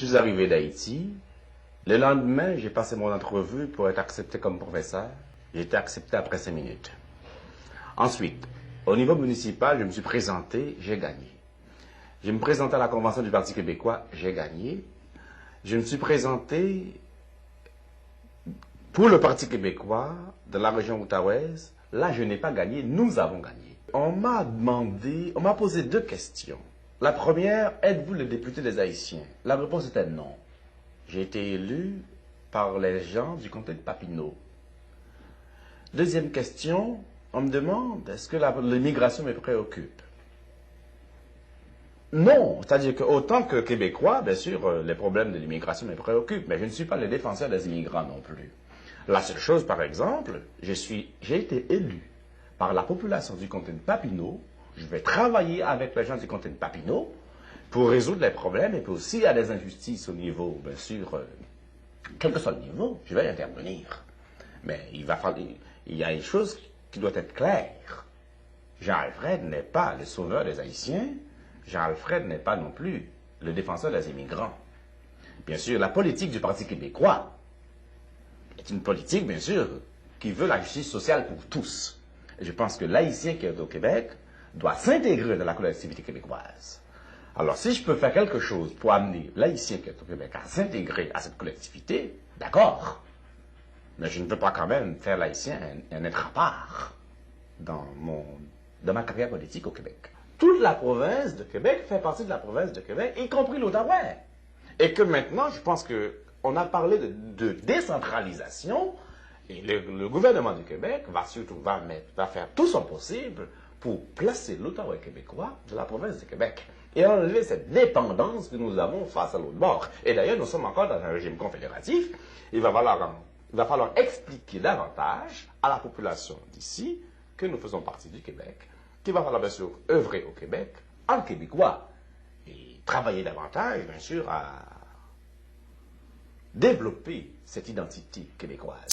Je suis arrivé d'Haïti. Le lendemain, j'ai passé mon entrevue pour être accepté comme professeur. J'ai été accepté après 5 minutes. Ensuite, au niveau municipal, je me suis présenté, j'ai gagné. Je me présentais à la convention du Parti québécois, j'ai gagné. Je me suis présenté pour le Parti québécois de la région outaouaise. Là, je n'ai pas gagné, nous avons gagné. On m'a posé 2 questions. La première, êtes-vous le député des Haïtiens? La réponse était non. J'ai été élu par les gens du comté de Papineau. Deuxième question, on me demande, est-ce que l'immigration me préoccupe? Non, c'est-à-dire qu'autant que Québécois, bien sûr, les problèmes de l'immigration me préoccupent, mais je ne suis pas le défenseur des immigrants non plus. La seule chose, par exemple, j'ai été élu par la population du comté de Papineau. Je vais travailler avec les gens du comté de Papineau pour résoudre les problèmes et puis aussi il y a des injustices au niveau, bien sûr, quel que soit le niveau, je vais intervenir. Mais il y a une chose qui doit être claire. Jean-Alfred n'est pas le sauveur des Haïtiens. Jean-Alfred n'est pas non plus le défenseur des immigrants. Bien sûr, la politique du Parti québécois est une politique, bien sûr, qui veut la justice sociale pour tous. Et je pense que l'Haïtien qui est au Québec doit s'intégrer dans la collectivité québécoise. Alors, si je peux faire quelque chose pour amener l'Haïtien qui est au Québec à s'intégrer à cette collectivité, d'accord. Mais je ne veux pas quand même faire l'Haïtien un être à part dans ma carrière politique au Québec. Toute la province de Québec fait partie de la province de Québec, y compris l'Outaouais. Et que maintenant, je pense qu'on a parlé de décentralisation, et le gouvernement du Québec va faire tout son possible pour placer l'Outaouais québécois de la province de Québec et enlever cette dépendance que nous avons face à l'autre bord. Et d'ailleurs, nous sommes encore dans un régime confédératif. Il va falloir expliquer davantage à la population d'ici que nous faisons partie du Québec, qu'il va falloir bien sûr œuvrer au Québec en québécois et travailler davantage, bien sûr, à développer cette identité québécoise.